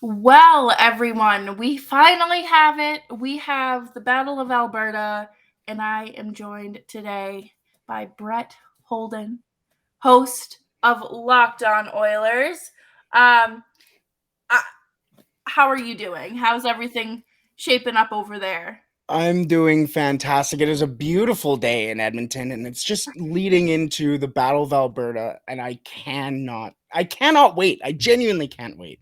Well, everyone, we finally have it. We have the Battle of Alberta, and I am joined today by Brett Holden, host of Locked On Oilers. Um, uh, how are you doing? How's everything shaping up over there? I'm doing fantastic. It is a beautiful day in Edmonton, and it's just leading into the Battle of Alberta, and I cannot wait. I genuinely can't wait.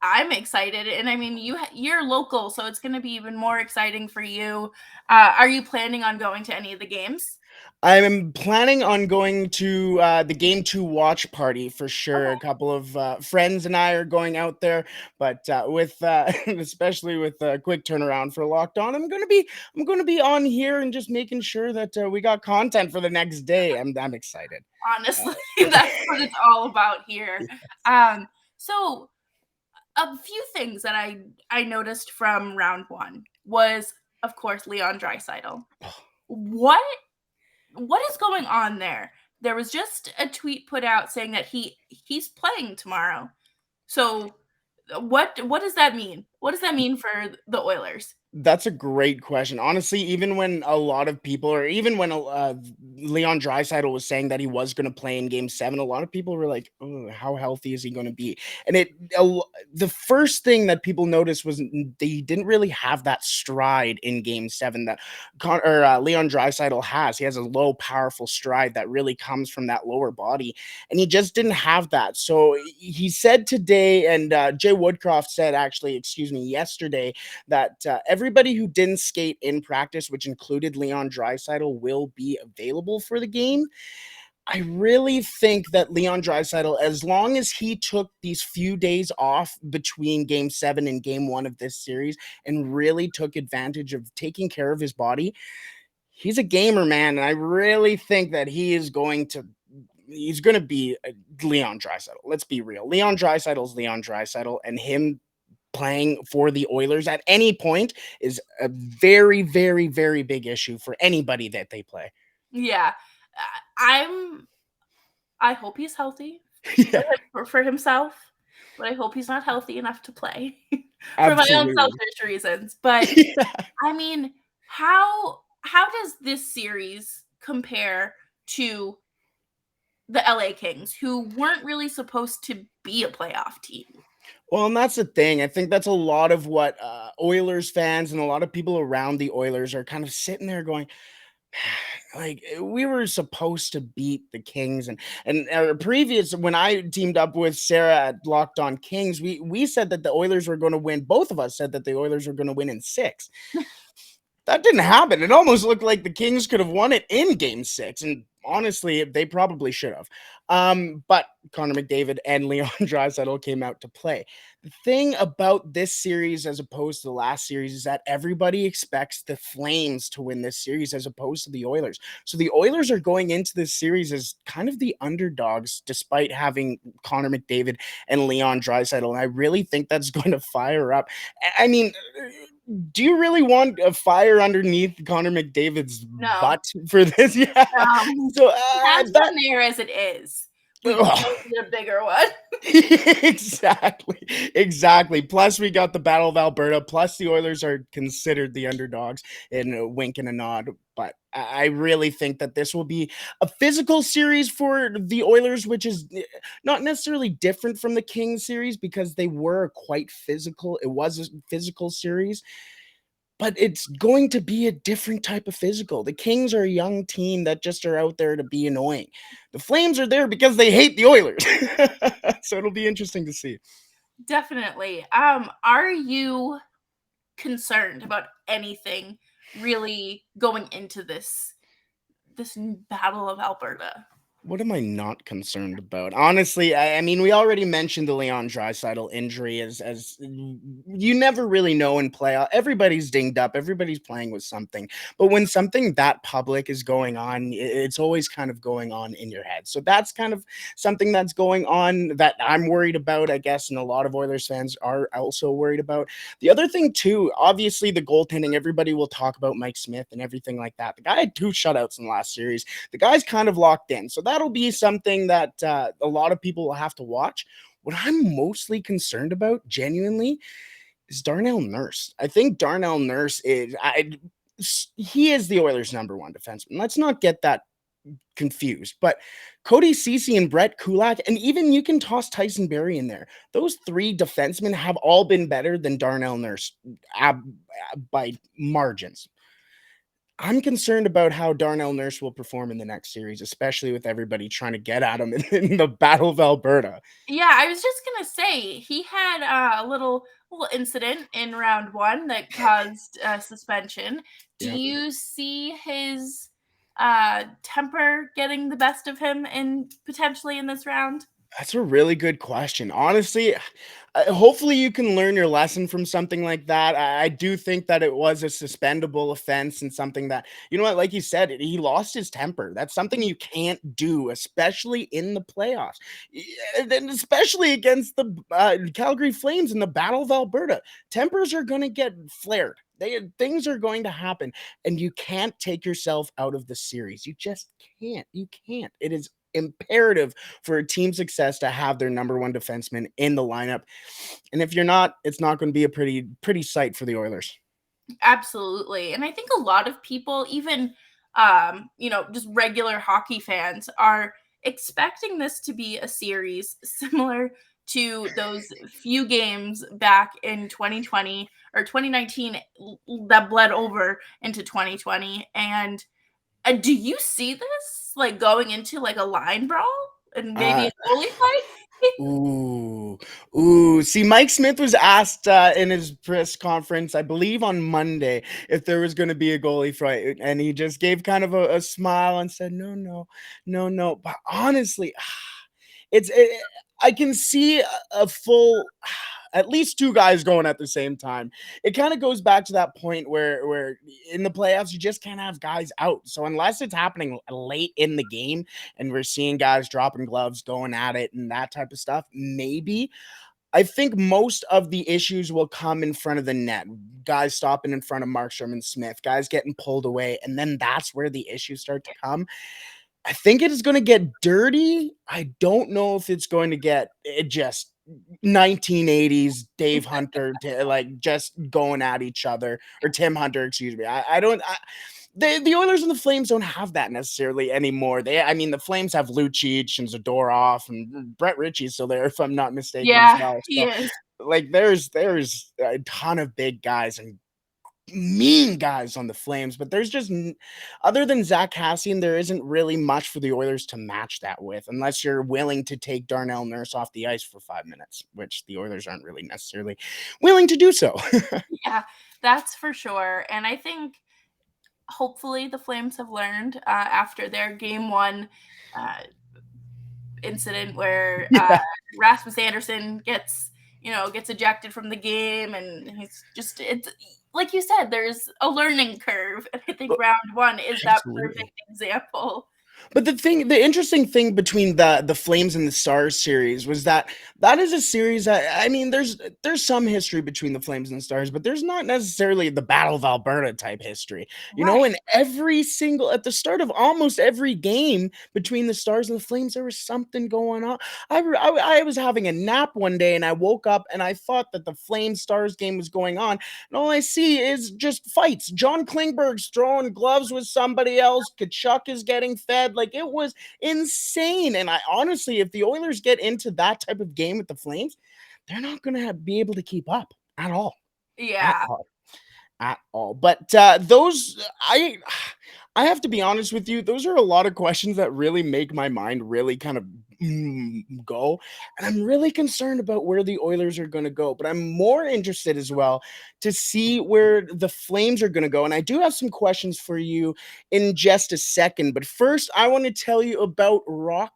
I'm excited, and I mean, you're local, so it's going to be even more exciting for you. Are you planning on going to any of the games? I'm planning on going to the Game 2 watch party for sure. A Okay. couple of friends and I are going out there, but with especially with a quick turnaround for Locked On, I'm going to be on here and just making sure that we got content for the next day. I'm excited. Honestly, that's what it's all about here. So a few things that I noticed from round one was, of course, Leon Draisaitl. What what is going on there? There was just a tweet put out saying that he's playing tomorrow. So what does that mean? What does that mean for the Oilers? That's a great question. Honestly, even when a lot of people, or even when Leon Draisaitl was saying that he was going to play in Game 7, a lot of people were like, "Oh, how healthy is he going to be?" And the first thing that people noticed was he didn't really have that stride in Game 7 that Leon Draisaitl has. He has a low, powerful stride that really comes from that lower body, and he just didn't have that. So he said today, and Jay Woodcroft said, actually, excuse me, yesterday, that everybody who didn't skate in practice, which included Leon Draisaitl, will be available for the game. I really think that Leon Draisaitl, as long as he took these few days off between Game 7 and Game 1 of this series and really took advantage of taking care of his body, he's a gamer, man. And I really think that he's going to be Leon Draisaitl. Let's be real. Leon Draisaitl's Leon Draisaitl, and him playing for the Oilers at any point is a very, very, very big issue for anybody that they play. Yeah. I'm I hope he's healthy Yeah, for himself, but I hope he's not healthy enough to play for my own absolutely. selfish reasons. But Yeah. I mean, how does this series compare to the LA Kings, who weren't really supposed to be a playoff team? Well, and that's the thing. I think that's a lot of what Oilers fans and a lot of people around the Oilers are kind of sitting there going, like we were supposed to beat the Kings, and previous when I teamed up with Sarah at Locked On Kings, we said that the Oilers were going to win. Both of us said that the Oilers were going to win in 6. That didn't happen. It almost looked like the Kings could have won it in Game 6, and honestly, they probably should have. But Connor McDavid and Leon Draisaitl came out to play. The thing about this series, as opposed to the last series, is that everybody expects the Flames to win this series as opposed to the Oilers. So the Oilers are going into this series as kind of the underdogs, despite having Connor McDavid and Leon Draisaitl. And I really think that's going to fire up. I mean, do you really want a fire underneath Connor McDavid's No. butt for this? Yeah. So He has that one there as it is. We ugh. don't need a bigger one. Exactly, exactly. Plus, we got the Battle of Alberta. Plus, the Oilers are considered the underdogs in a wink and a nod. But I really think that this will be a physical series for the Oilers, which is not necessarily different from the Kings series because they were quite physical. It was a physical series, but it's going to be a different type of physical. The Kings are a young team that just are out there to be annoying. The Flames are there because they hate the Oilers. So it'll be interesting to see. Definitely. Are you concerned about anything really going into this Battle of Alberta? What am I not concerned about? Honestly, I mean, we already mentioned the Leon Draisaitl injury as you never really know in playoff. Everybody's dinged up, everybody's playing with something. But when something that public is going on, it's always kind of going on in your head. So that's kind of something that's going on that I'm worried about, I guess, and a lot of Oilers fans are also worried about. The other thing too, obviously the goaltending, everybody will talk about Mike Smith and everything like that. The guy had 2 shutouts in the last series. The guy's kind of locked in. So that'll be something that a lot of people will have to watch. What I'm mostly concerned about, genuinely, is Darnell Nurse. I think Darnell Nurse he is the Oilers' number one defenseman. Let's not get that confused. But Cody Ceci and Brett Kulak, and even you can toss Tyson Berry in there. Those three defensemen have all been better than Darnell Nurse by margins. I'm concerned about how Darnell Nurse will perform in the next series, especially with everybody trying to get at him in the Battle of Alberta. Yeah, I was just gonna say he had a little incident in round one that caused suspension. Do Yep. you see his temper getting the best of him in potentially in this round? That's a really good question. Honestly, hopefully you can learn your lesson from something like that. I do think that it was a suspendable offense and something that, you know what, like you said, he lost his temper. That's something you can't do, especially in the playoffs, and especially against the Calgary Flames in the Battle of Alberta. Tempers are going to get flared. Things are going to happen, and you can't take yourself out of the series. You just can't. You can't. It is imperative for a team success to have their number one defenseman in the lineup. And if you're not, it's not going to be a pretty sight for the Oilers. Absolutely. And I think a lot of people, even just regular hockey fans, are expecting this to be a series similar to those few games back in 2020 or 2019 that bled over into 2020. And do you see this like going into like a line brawl and maybe Uh, a goalie fight? Ooh, See, Mike Smith was asked in his press conference, I believe on Monday, if there was going to be a goalie fight, and he just gave kind of a smile and said, "No, no, no, no." But honestly, it's I can see a full at least two guys going at the same time. It kind of goes back to that point where in the playoffs you just can't have guys out. So unless it's happening late in the game and we're seeing guys dropping gloves, going at it, and that type of stuff, maybe. I think most of the issues will come in front of the net. Guys stopping in front of Markstrom and Smith, guys getting pulled away, and then that's where the issues start to come. I think it is going to get dirty. I don't know if it's going to get just 1980s Dave Hunter like just going at each other, or Tim Hunter, excuse me. I don't. The Oilers and the Flames don't have that necessarily anymore. I mean, the Flames have Lucic and Zadorov, and Brett Ritchie's still there, if I'm not mistaken, as Yeah, well. he So, is. like, there's a ton of big guys and mean guys on the Flames, but there's just other than Zach Cassian, there isn't really much for the Oilers to match that with, unless you're willing to take Darnell Nurse off the ice for 5 minutes, which the Oilers aren't really necessarily willing to do so. Yeah, that's for sure. And I think hopefully the Flames have learned after their game one uh, incident where Yeah, Rasmus Anderson gets ejected from the game, and he's just it's like you said, there's a learning curve, and I think but round one is that absolutely. perfect example. But the interesting thing between the Flames and the Stars series was that is a series. I mean, there's some history between the Flames and the Stars, but there's not necessarily the Battle of Alberta type history. You know, Right. in at the start of almost every game between the Stars and the Flames, there was something going on. I was having a nap one day and I woke up and I thought that the Flames Stars game was going on, and all I see is just fights. John Klingberg's throwing gloves with somebody else. Kachuk is getting fed. Like, it was insane. And I honestly, if the Oilers get into that type of game with the Flames, they're not going to be able to keep up at all. At Yeah. all. At all. But I have to be honest with you, those are a lot of questions that really make my mind really kind of go. And I'm really concerned about where the Oilers are going to go. But I'm more interested as well to see where the Flames are going to go. And I do have some questions for you in just a second. But first, I want to tell you about Rock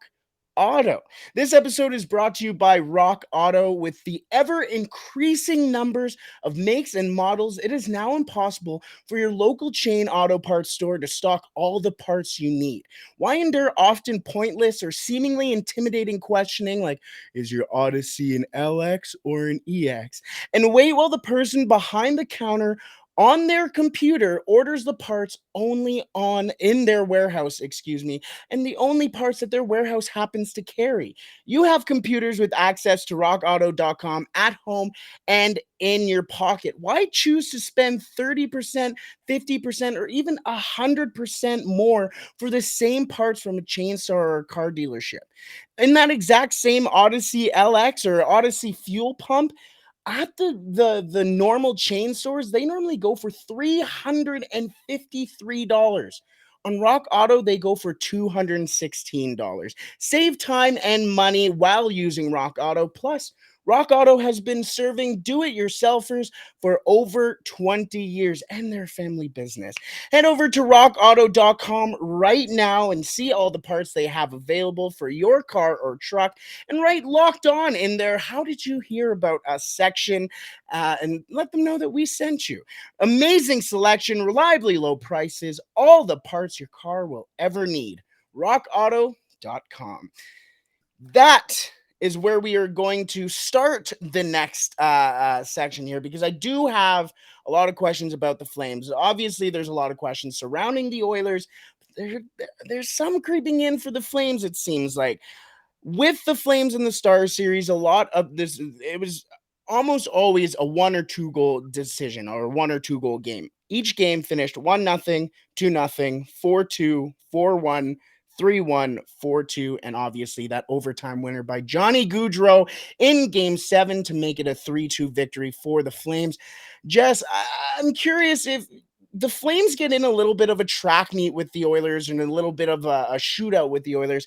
Auto. This episode is brought to you by Rock Auto. With the ever increasing numbers of makes and models, it is now impossible for your local chain auto parts store to stock all the parts you need. Why endure often pointless or seemingly intimidating questioning like, is your Odyssey an LX or an EX? And wait while the person behind the counter on their computer, orders the parts only on in their warehouse, excuse me, and the only parts that their warehouse happens to carry. You have computers with access to rockauto.com at home and in your pocket. Why choose to spend 30%, 50%, or even 100% more for the same parts from a chainsaw or a car dealership? In that exact same Odyssey LX or Odyssey fuel pump, at the normal chain stores, they normally go for $353. On Rock Auto, they go for $216. Save time and money while using Rock Auto. Plus, Rock Auto has been serving do-it-yourselfers for over 20 years and their family business. Head over to rockauto.com right now and see all the parts they have available for your car or truck, and write locked on in there. How did you hear about us section? And let them know that we sent you. Amazing selection, reliably low prices, all the parts your car will ever need. rockauto.com. That is where we are going to start the next section here, because I do have a lot of questions about the Flames. Obviously, there's a lot of questions surrounding the Oilers. There, there's some creeping in for the Flames, it seems like. With the Flames in the Stars series, a lot of this, it was almost always a 1 or 2 goal decision or 1 or 2 goal game. Each game finished 1-0, 2-0, 4-2, 4-1, 3-1, 4-2, and obviously that overtime winner by Johnny Gaudreau in game 7 to make it a 3-2 victory for the Flames. Jess, I'm curious if the Flames get in a little bit of a track meet with the Oilers and a little bit of a shootout with the Oilers.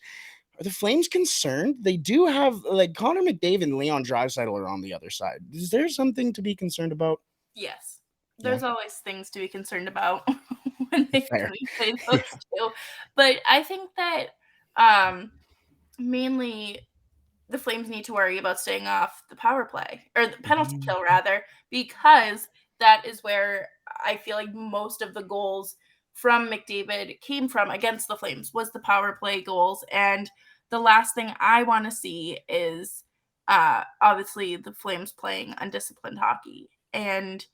Are the Flames concerned? They do have, like, Connor McDavid and Leon Draisaitl are on the other side. Is there something to be concerned about? Yes. Yeah, There's always things to be concerned about when fair. we play those 2. But I think that, um, mainly the Flames need to worry about staying off the power play or the penalty Mhm. kill rather, because that is where I feel like most of the goals from McDavid came from against the Flames was the power play goals. And the last thing I want to see is obviously the Flames playing undisciplined hockey and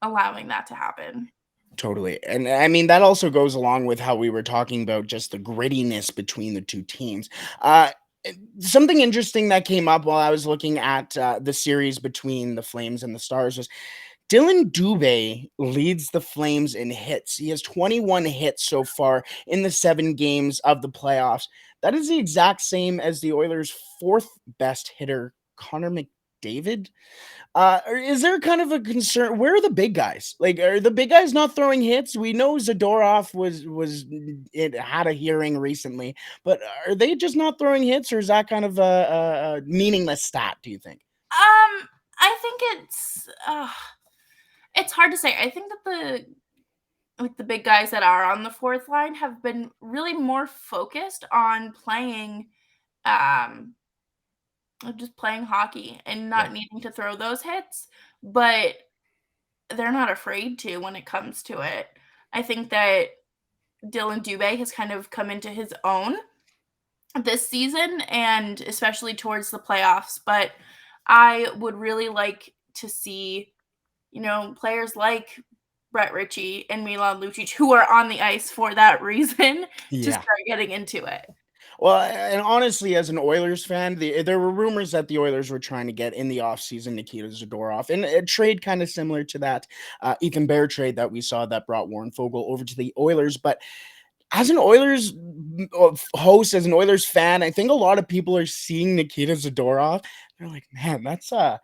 allowing that to happen. Totally. And I mean, that also goes along with how we were talking about just the grittiness between the two teams. Uh, Something interesting that came up while I was looking at the series between the Flames and the Stars was Dylan Dubé leads the Flames in hits. He has 21 hits so far in the 7 games of the playoffs. That is the exact same as the Oilers' fourth best hitter, Connor McDavid. Or is there kind of a concern? Where are the big guys? Like, are the big guys not throwing hits? We know Zadorov was it had a hearing recently, but are they just not throwing hits, or is that kind of a meaningless stat? Do you think? I think it's hard to say. I think that the big guys that are on the fourth line have been really more focused on playing um just playing hockey and Yeah. not needing to throw those hits, but they're not afraid to when it comes to it. I think that Dylan Dubé has kind of come into his own this season and especially towards the playoffs, but I would really like to see, players like Brett Ritchie and Milan Lucic, who are on the ice for that reason, to Yeah. start getting into it. Well, and honestly, as an Oilers fan, there were rumors that the Oilers were trying to get in the offseason Nikita Zadorov, and a trade kind of similar to that Ethan Bear trade that we saw that brought Warren Fogle over to the Oilers. But as an Oilers host, as an Oilers fan, I think a lot of people are seeing Nikita Zadorov. They're like, man, it's a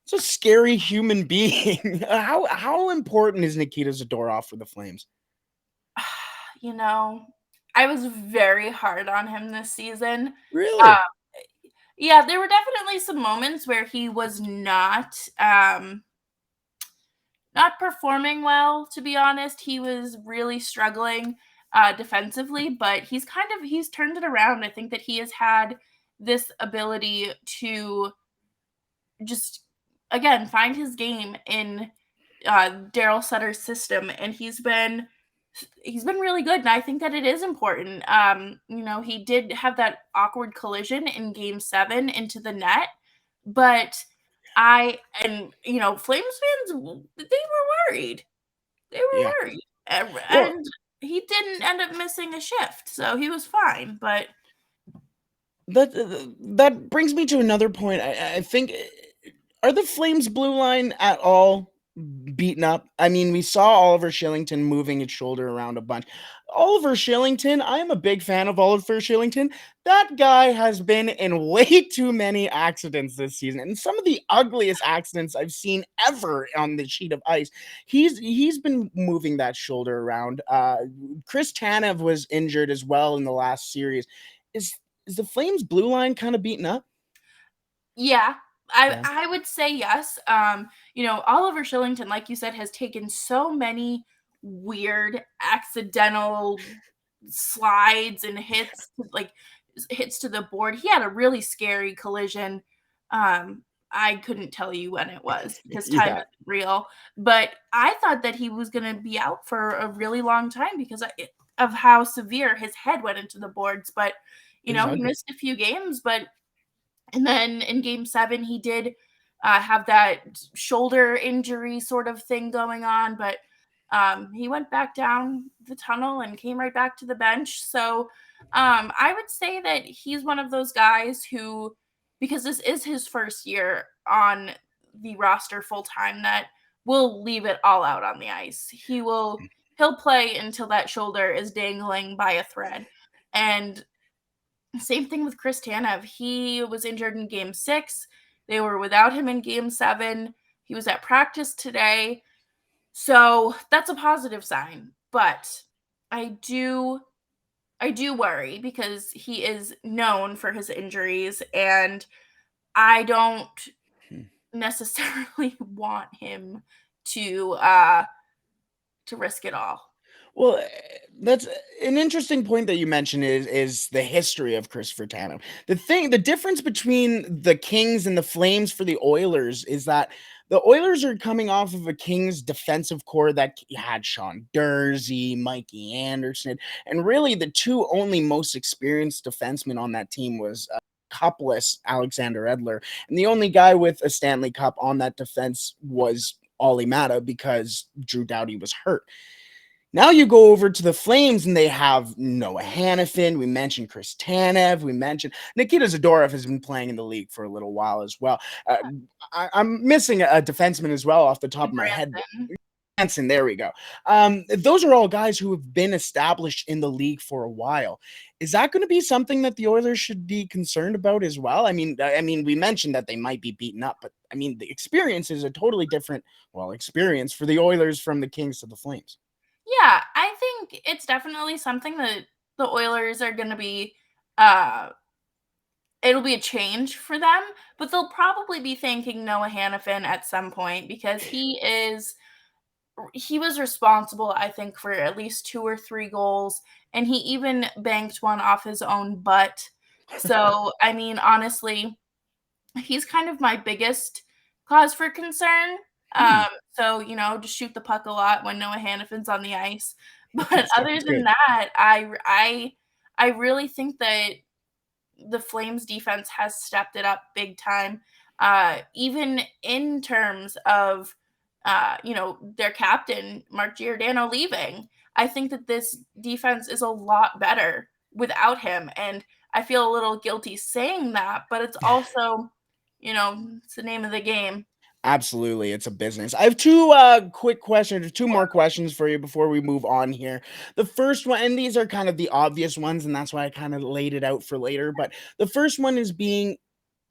scary human being. How important is Nikita Zadorov for the Flames? You know, I was very hard on him this season. Uh, Really? yeah, there were definitely some moments where he was not performing well, to be honest. He was really struggling defensively, but he's turned it around. I think that he has had this ability to just again find his game in Daryl Sutter's system, and he's been really good. And I think that it is important. He did have that awkward collision in Game 7 into the net, but Flames fans, they were worried. They Yeah. were worried. Well, And he didn't end up missing a shift, so he was fine. But that brings me to another point. I think are the Flames blue line at all beaten up? I mean, we saw Oliver Shillington moving his shoulder around a bunch. Oliver Shillington, I am a big fan of Oliver Shillington. That guy has been in way too many accidents this season, and some of the ugliest accidents I've seen ever on the sheet of ice. He's been moving that shoulder around. Chris Tanev was injured as well in the last series. Is is the Flames blue line kind of beaten up? yeah, Yeah. I would say yes. Oliver Shillington, like you said, has taken so many weird accidental slides and hits to the board. He had a really scary collision. I couldn't tell you when it was because time Yeah, isn't real, but I thought that he was going to be out for a really long time because of how severe his head went into the boards. But it was he ugly. missed a few games, but and then in game 7, he did have that shoulder injury sort of thing going on, but he went back down the tunnel and came right back to the bench. So I would say that he's one of those guys who, because this is his first year on the roster full time, that will leave it all out on the ice. He'll play until that shoulder is dangling by a thread. And same thing with Chris Tanev. He was injured in game 6. They were without him in game 7. He was at practice today. So that's a positive sign. But I do I do worry because he is known for his injuries and I don't Hmm. necessarily want him to risk it all. Well, that's an interesting point that you mentioned is the history of Christopher Tanev. The difference between the Kings and the Flames for the Oilers is that the Oilers are coming off of a Kings defensive core that had Sean Dursey, Mikey Anderson, and really the two only most experienced defensemen on that team was cupless Alexander Edler, and the only guy with a Stanley Cup on that defense was Ollie Mata because Drew Doughty was hurt. Now you go over to the Flames and they have Noah Hannafin. We mentioned Chris Tanev. We mentioned Nikita Zadorov has been playing in the league for a little while as well. I'm missing a defenseman as well off the top of my head. Branson. Hansen, there we go. Those are all guys who have been established in the league for a while. Is that going to be something that the Oilers should be concerned about as well? I mean, we mentioned that they might be beaten up, but I mean, the experience is a totally different, experience for the Oilers from the Kings to the Flames. Yeah, I think it's definitely something that the Oilers are going to be uh it'll be a change for them, but they'll probably be thanking Noah Hannafin at some point because he was responsible, I think, for at least 2 or 3 goals, and he even banked one off his own butt. So, I mean, honestly, he's kind of my biggest cause for concern. Hmm. Just shoot the puck a lot when Noah Hannafin's on the ice. But other Sounds than good. that, I really think that the Flames defense has stepped it up big time. Even in terms of their captain, Mark Giordano, leaving. I think that this defense is a lot better without him. And I feel a little guilty saying that, but it's also, it's the name of the game. Absolutely, it's a business. I have two quick questions, two more questions for you before we move on here. The first one, and these are kind of the obvious ones, and that's why I kind of laid it out for later. But the first one is being,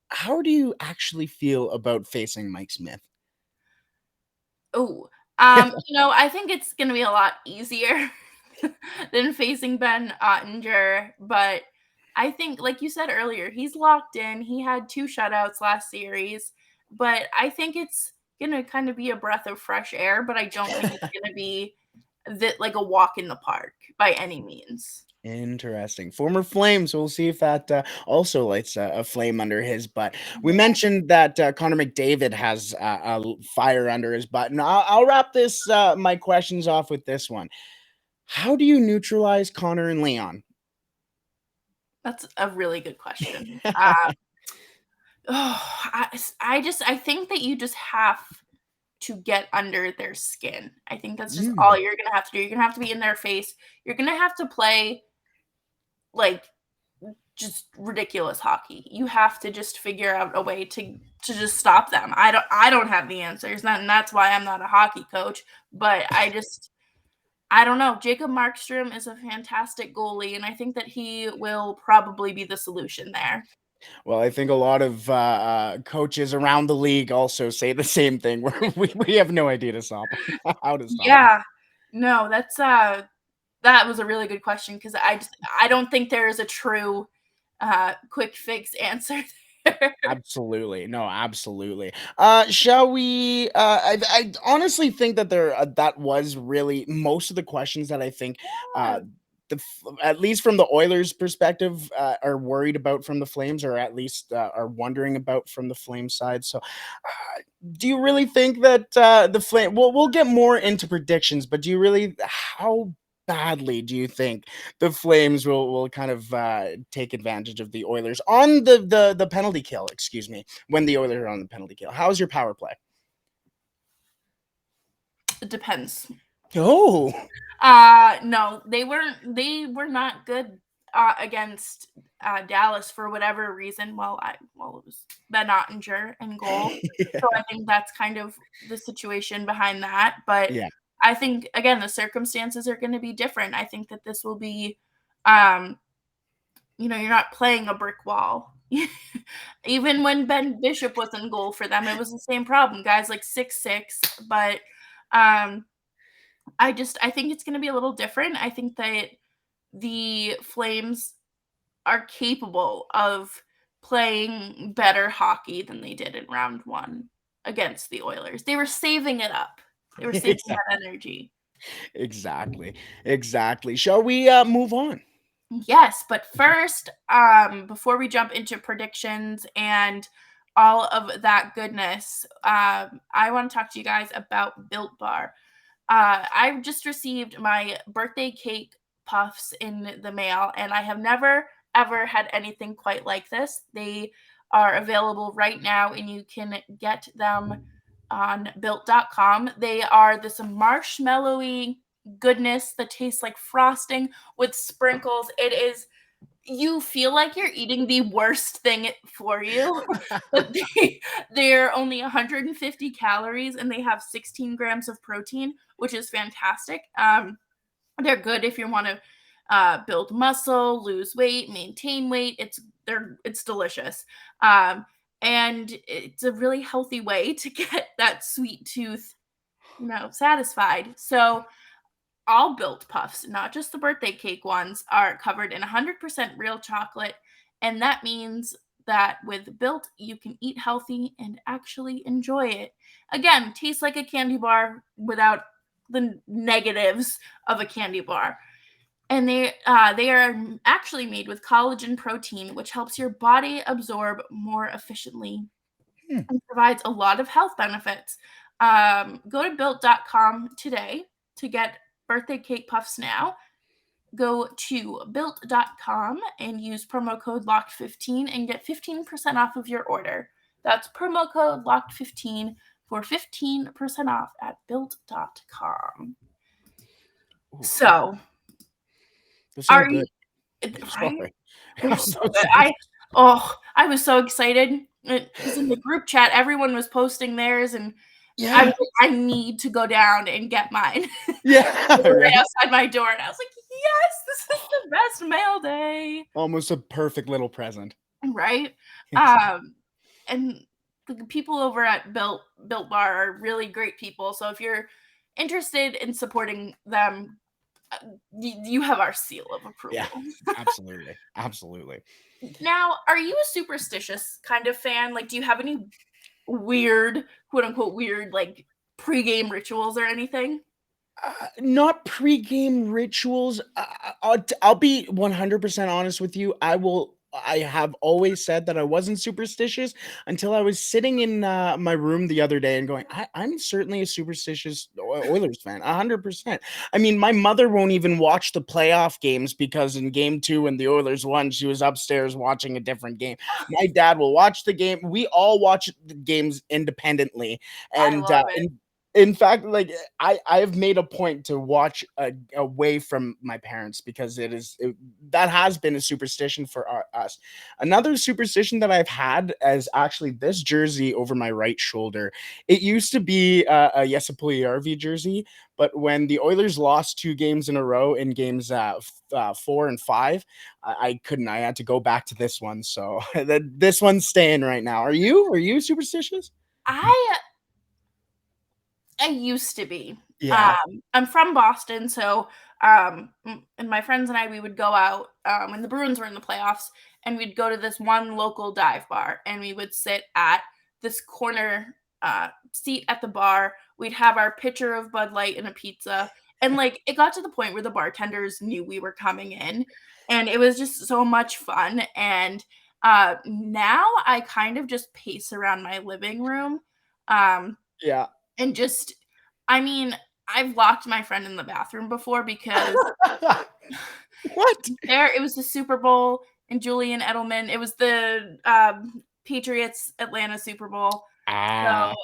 how do you actually feel about facing Mike Smith? Oh, I think it's going to be a lot easier than facing Ben Ottinger, but I think, like you said earlier, he's locked in. He had 2 shutouts last series, but I think it's going to kind of be a breath of fresh air, but I don't think it's going to be like a walk in the park by any means. Interesting. Former flame, so we'll see if that also lights a flame under his butt. We Yeah. mentioned that Connor McDavid has fire under his butt, and I'll wrap this my questions off with this one. How do you neutralize Connor and Leon? That's a really good question. Oh, I think that you just have to get under their skin. I think that's just all Mm. you're gonna have to do. You're gonna have to be in their face. You're gonna have to play like just ridiculous hockey. You have to just figure out a way to just stop them. I don't have the answers, and that's why I'm not a hockey coach. But I don't know. Jacob Markstrom is a fantastic goalie, and I think that he will probably be the solution there. Well, I think a lot of coaches around the league also say the same thing. Where we have no idea to stop 'em, how to stop them. Yeah. No, that was a really good question because I don't think there is a true quick fix answer there. Absolutely. No, absolutely. Shall we I honestly think that that was really most of the questions that I think uh at least from the Oilers perspective are worried about from the Flames, or at least are wondering about from the Flames side. So do you really think that the Flame we'll get more into predictions, but do you really how badly do you think the Flames will kind of take advantage of the Oilers on the penalty kill, excuse me, when the Oilers are on the penalty kill? How's your power play? It depends. Oh, No, they were not good against Dallas for whatever reason. Well, it was Ben Ottinger in goal. yeah, So I think that's kind of the situation behind that. But yeah. I think again the circumstances are going to be different. I think that this will be, um, you're not playing a brick wall. Even when Ben Bishop was in goal for them, it was the same problem. Guys like 6'6", but um, I think it's going to be a little different. I think that the Flames are capable of playing better hockey than they did in round one against the Oilers. They were saving it up. They were saving that energy. Exactly, exactly. Shall we move on? Yes, but first, before we jump into predictions and all of that goodness, I want to talk to you guys about Built Bar. I just received my birthday cake puffs in the mail, and I have never ever had anything quite like this. They are available right now, and you can get them on built.com. They are this marshmallowy goodness that tastes like frosting with sprinkles. It is you feel like you're eating the worst thing for you, but they're only 150 calories and they have 16 grams of protein, which is fantastic. They're good if you want to build muscle, lose weight, maintain weight. It's delicious, um, and it's a really healthy way to get that sweet tooth, satisfied. So all Built Puffs, not just the birthday cake ones, are covered in 100% real chocolate. And that means that with Built, you can eat healthy and actually enjoy it. Again, tastes like a candy bar without the negatives of a candy bar. And they are actually made with collagen protein, which helps your body absorb more efficiently Hmm. and provides a lot of health benefits. Go to built.com today to get birthday cake puffs now. Go to built.com and use promo code locked15 and get 15% off of your order. That's promo code locked15 for 15% off at built.com. Ooh, So, those are sound you good. right? Sorry. They're so good. Those- I was so excited because in the group chat everyone was posting theirs, and I was yeah, like, I need to go down and get mine. yeah, Right right. outside my door, and I was like, yes, this is the best mail day, Almost a perfect little present. right? Exactly. Um, and the people over at Built Bar are really great people. So if you're interested in supporting them, you have our seal of Yeah, approval. absolutely, absolutely. Now, are you a superstitious kind of fan? Like, do you have any weird, quote unquote, weird, like pregame rituals or anything? Not pre-game rituals. I'll be 100% honest with you. I will I have always said that I wasn't superstitious until I was sitting in my room the other day and going, I'm certainly a superstitious Oilers fan, 100%. I mean, my mother won't even watch the playoff games because in game 2, when the Oilers won, she was upstairs watching a different game. My dad will watch the game. We all watch the games independently. I And love it. in fact, like I have made a point to watch away from my parents because that has been a superstition for us. Another superstition that I've had is actually this jersey over my right shoulder. It used to be a Jesse jersey, but when the Oilers lost 2 games in a row in games 4 and 5, I couldn't. I had to go back to this one, so this one's staying right now. Are you? Are you superstitious? I used to be. Yeah. I'm from Boston, so and my friends and I, we would go out when the Bruins were in the playoffs, and we'd go to this one local dive bar, and we would sit at this corner seat at the bar. We'd have our pitcher of Bud Light and a pizza, and like it got to the point where the bartenders knew we were coming in, and it was just so much fun. And now I kind of just pace around my living room. Um, Yeah. and just I mean, I've locked my friend in the bathroom before because What? it was the Super Bowl and Julian Edelman. It was the Patriots Atlanta Super Bowl. So Ah.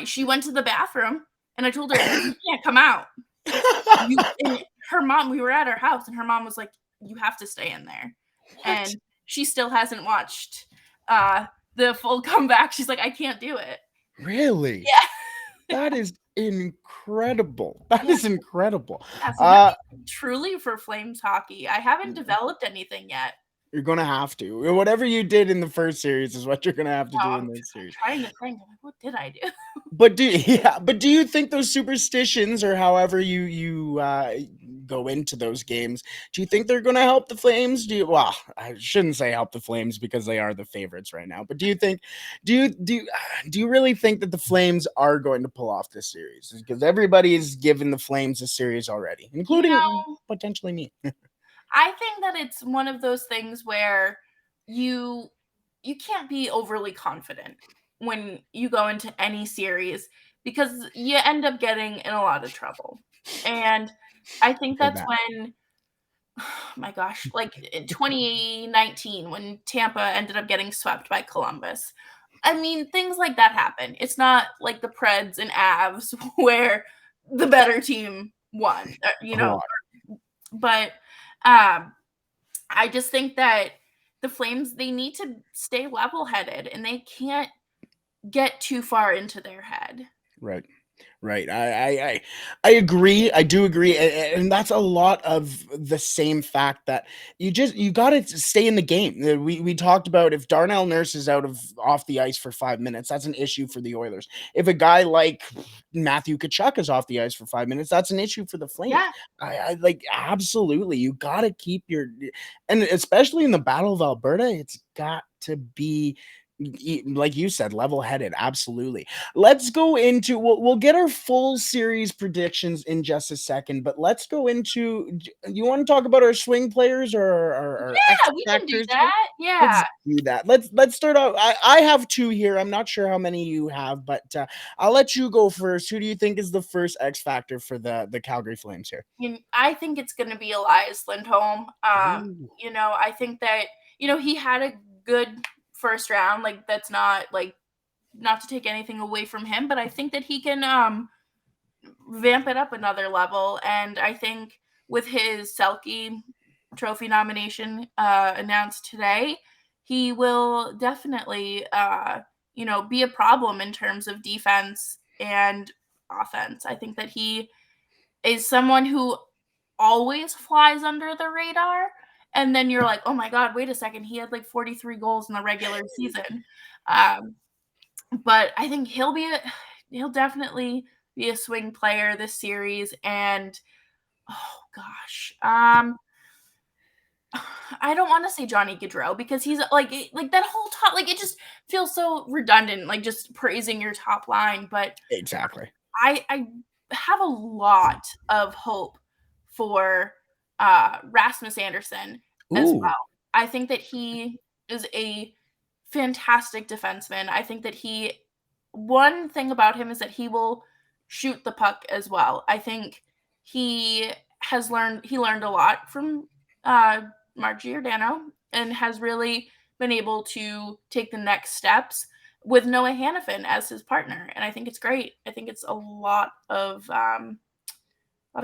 she went to the bathroom and I told her, "You can't come out." And her mom, we were at her house and her mom was like, "You have to stay in there." What? And she still hasn't watched the full comeback. She's like, "I can't do it." Really? Yeah. That is incredible. That Yeah. is incredible. Yeah, so now Uh, truly for Flames hockey. I haven't developed anything yet. you're gonna have to. Whatever you did in the first series is what you're gonna have to No, do I'm in this series. trying to think, I'm like, "What did I do?" But do yeah, but do you think those superstitions or however go into those games, do you think they're gonna help the Flames? Well, I shouldn't say help the Flames because they are the favorites right now. But do you think do you really think that the Flames are going to pull off this series? Because everybody is giving the Flames a series already, You including know, potentially me. I think that it's one of those things where you you can't be overly confident when you go into any series because you end up getting in a lot of trouble. And I think Heard that's that. when my gosh, like in 2019 when Tampa ended up getting swept by Columbus. I mean, things like that happen. It's not like the Preds and Avs where the better team won, Oh, but um, I just think that the Flames, they need to stay level-headed and they can't get too far into their head. right. Right. I agree. I do agree. And that's a lot of the same fact that you got to stay in the game. We talked about if Darnell Nurse is off the ice for 5 minutes, that's an issue for the Oilers. If a guy like Matthew Tkachuk is off the ice for 5 minutes, that's an issue for the Flames. Yeah, I like absolutely. You got to keep and especially in the Battle of Alberta, it's got to be like you said, level headed. Absolutely. Let's go into we'll get our full series predictions in just a second, but let's go into you want to talk about our swing players or our X yeah, we can do factors here? that. Let's Yeah. do that. Let's start out. I have two here. I'm not sure how many you have, but I'll let you go first. Who do you think is the first X factor for the Calgary Flames here? I think it's going to be Elias Lindholm. Ooh, I think that he had a good first round. Like that's not like not to take anything away from him, but I think that he can vamp it up another level. And I think with his Selkie Trophy nomination announced today, he will definitely be a problem in terms of defense and offense. I think that he is someone who always flies under the radar. And then you're like, oh my God, wait a second. He had like 43 goals in the regular season. Um, but I think he'll definitely be a swing player this series. And oh gosh, I don't want to say Johnny Gaudreau because he's like that whole top, like it just feels so redundant, like just praising your top line. But exactly. I have a lot of hope for Rasmus Anderson as Ooh, well. I think that he is a fantastic defenseman. I think that one thing about him is that he will shoot the puck as well. I think he learned a lot from Mark Giordano and has really been able to take the next steps with Noah Hannafin as his partner. And I think it's great. I think it's a lot of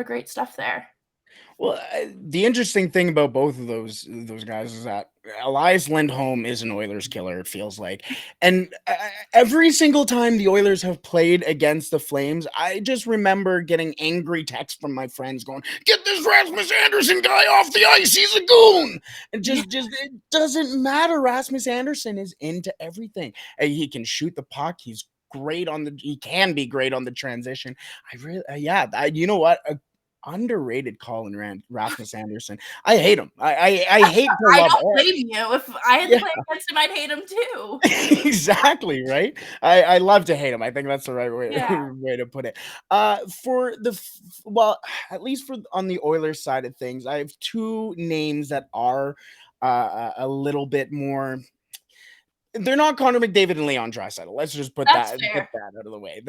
great stuff there. Well, the interesting thing about both of those guys is that Elias Lindholm is an Oilers killer, it feels like. And every single time the Oilers have played against the Flames, I just remember getting angry texts from my friends going, "Get this Rasmus Anderson guy off the ice, he's a goon!" And just it doesn't matter. Rasmus Anderson is into everything. He can shoot the puck, he can be great on the transition. I really, you know what? Underrated Colin Rasmus Anderson. I hate him. I hate to I love don't it. blame you. If I had to play against him, I'd hate him too. Exactly, right? I love to hate him. I think that's the right way, Yeah. way to put it. Well, at least for on the Oilers side of things, I have two names that are a little bit more. They're not Connor McDavid and Leon Draisaitl. Let's just That's fair. put that out of the way.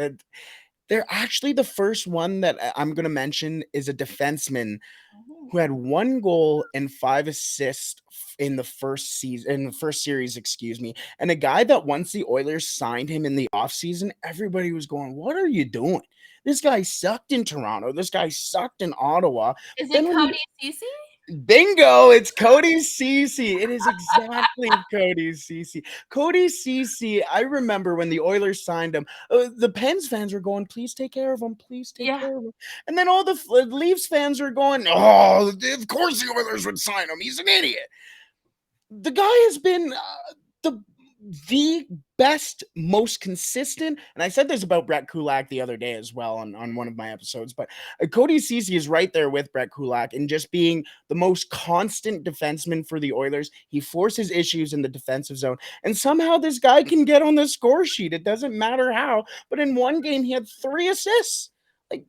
They're actually the first one that I'm going to mention is a defenseman who had 1 goal and 5 assists in the first series, excuse me. And a guy that once the Oilers signed him in the offseason, everybody was going, "What are you doing? This guy sucked in Toronto. This guy sucked in Ottawa." Is it Then when Cody Ceci? Bingo, it's Cody Ceci. It is exactly Cody Ceci. Cody Ceci, I remember when the Oilers signed him, the Pens fans were going, "Please take care of him. Please take Yeah. care of him." And then all the Leafs fans are going, "Oh, of course the Oilers would sign him. He's an idiot." The guy has been the best, most consistent, and I said this about Brett Kulak the other day as well on one of my episodes, but Cody Ceci is right there with Brett Kulak in just being the most constant defenseman for the Oilers. He forces issues in the defensive zone, and somehow this guy can get on the score sheet. It doesn't matter how, but in one game he had 3 assists. Like,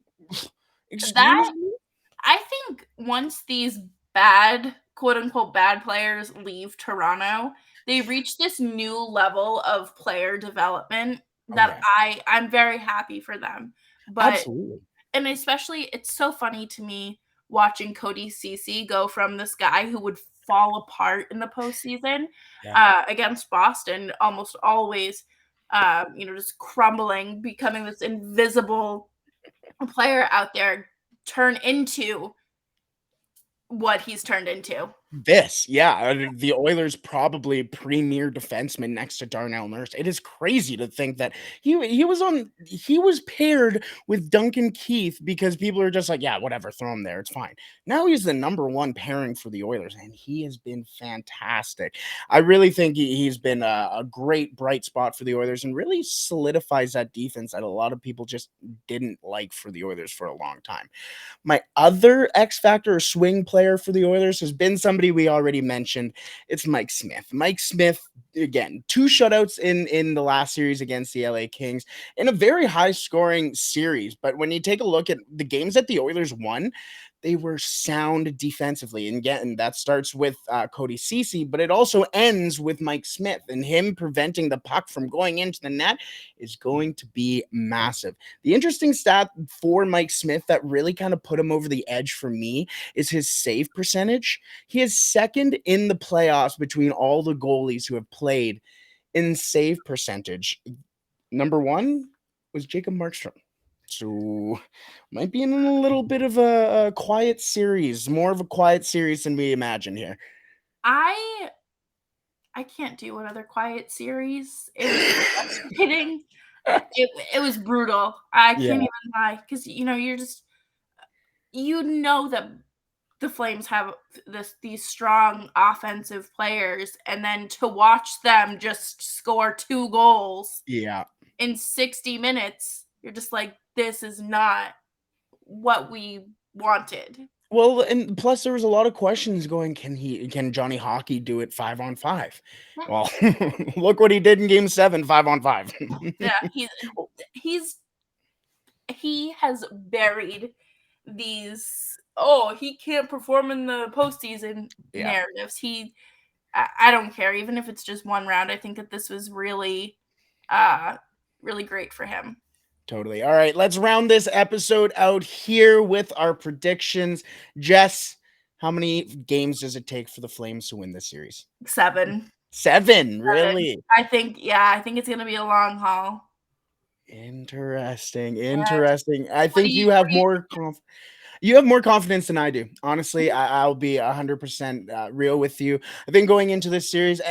excuse That me? I think once these bad, quote unquote, bad players leave Toronto, they reach this new level of player development Oh, that yeah. I'm very happy for them. But Absolutely. and especially it's so funny to me watching Cody Ceci go from this guy who would fall apart in the postseason Yeah. against Boston, almost always, just crumbling, becoming this invisible player out there, turn into what he's turned into. The Oilers probably premier defenseman next to Darnell Nurse. It is crazy to think that he was paired with Duncan Keith because people are just like, "Yeah, whatever, throw him there, it's fine." Now he's the number 1 pairing for the Oilers, and he has been fantastic. I really think he's been a great bright spot for the Oilers and really solidifies that defense that a lot of people just didn't like for the Oilers for a long time. My other X factor or swing player for the Oilers has been somebody we already mentioned. It's Mike Smith. Mike Smith, again, 2 shutouts in the last series against the LA Kings in a very high scoring series. But when you take a look at the games that the Oilers won, they were sound defensively. And again, that starts with Cody Ceci, but it also ends with Mike Smith, and him preventing the puck from going into the net is going to be massive. The interesting stat for Mike Smith that really kind of put him over the edge for me is his save percentage. He is second in the playoffs between all the goalies who have played in save percentage. Number 1 was Jacob Markstrom. So might be in a little bit of a quiet series, more of a quiet series than we imagine here. I can't do another quiet series. It was frustrating. It was brutal. I Yeah. can't even lie because you're just that the Flames have these strong offensive players, and then to watch them just score 2 goals Yeah. in 60 minutes, you're just like, this is not what we wanted. Well, and plus there was a lot of questions going, can Johnny Hockey do it 5 on 5? Well, look what he did in game 7, 5 on 5. Yeah, he's he has buried these, oh, he can't perform in the postseason Yeah. narratives. I don't care, even if it's just one round. I think that this was really, really great for him. Totally. All right, let's round this episode out here with our predictions. Jess, how many games does it take for the Flames to win this series? 7. 7, really? I think it's gonna be a long haul. Interesting, Yes. interesting. I What do think you you have more confidence than I do. Honestly, I'll be 100% real with you. I think going into this series,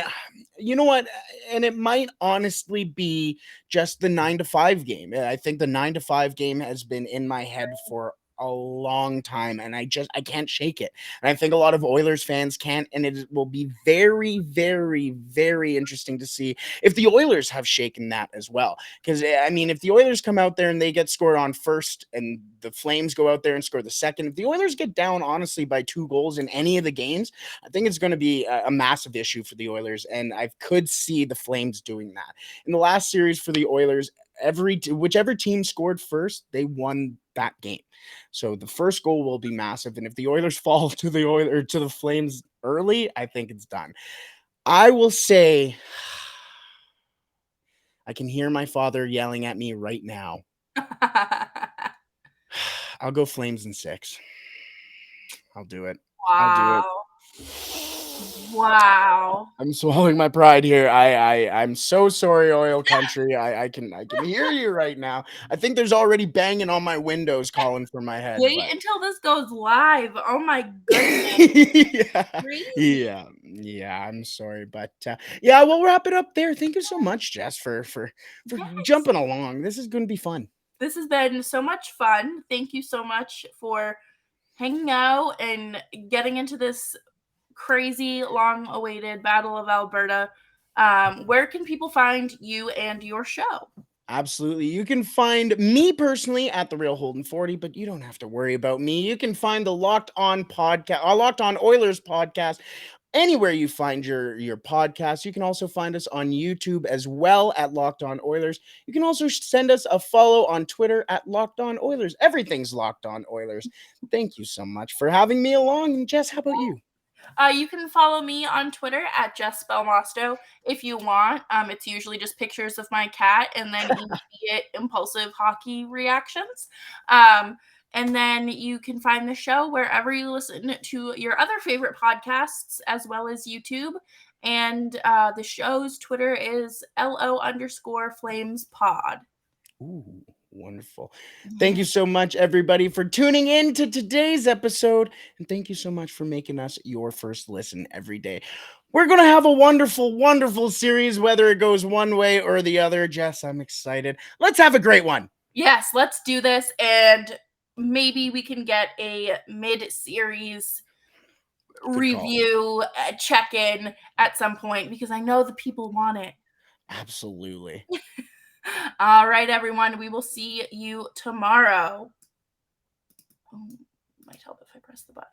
you know what? And it might honestly be just the 9 to 5 game. I think the 9 to 5 game has been in my head for a long time, and I can't shake it. And I think a lot of Oilers fans can't, and it will be very, very, very interesting to see if the Oilers have shaken that as well. Because I mean, if the Oilers come out there and they get scored on first, and the Flames go out there and score the second, if the Oilers get down honestly by 2 goals in any of the games, I think it's going to be a massive issue for the Oilers, and I could see the Flames doing that. In the last series for the Oilers, whichever team scored first, they won that game. So the first goal will be massive, and if the Oilers fall to the Flames early, I think it's done. I will say, I can hear my father yelling at me right now. I'll go Flames in 6. I'll do it. I'll do it. Wow. Wow. I'm swallowing my pride here. I'm so sorry, oil country. I can hear you right now. I think there's already banging on my windows calling for my head, Wait but until this goes live. Oh my goodness. yeah, Crazy. yeah. I'm sorry, but yeah, we'll wrap it up there. Thank you so much, Jess, for Yes. jumping along. This is going to be fun. This has been so much fun. Thank you so much for hanging out and getting into this crazy, long awaited Battle of Alberta. Where can people find you and your show? Absolutely. You can find me personally at the Real Holden 40, but you don't have to worry about me. You can find the Locked On podcast, Locked On Oilers podcast, anywhere you find your podcast. You can also find us on YouTube as well at Locked On Oilers. You can also send us a follow on Twitter at Locked On Oilers. Everything's Locked On Oilers. Thank you so much for having me along. And Jess, how about you? You can follow me on Twitter at Jess Belmosto if you want. It's usually just pictures of my cat and then immediate impulsive hockey reactions. And then you can find the show wherever you listen to your other favorite podcasts, as well as YouTube. And the show's Twitter is LO_FlamesPod. Ooh, wonderful. Thank you so much, everybody, for tuning in to today's episode. And thank you so much for making us your first listen every day. We're going to have a wonderful, wonderful series, whether it goes one way or the other. Jess, I'm excited. Let's have a great one. Yes, let's do this. And maybe we can get a mid-series review, check-in at some point, because I know the people want it. Absolutely. All right, everyone. We will see you tomorrow. Oh, might help if I press the button.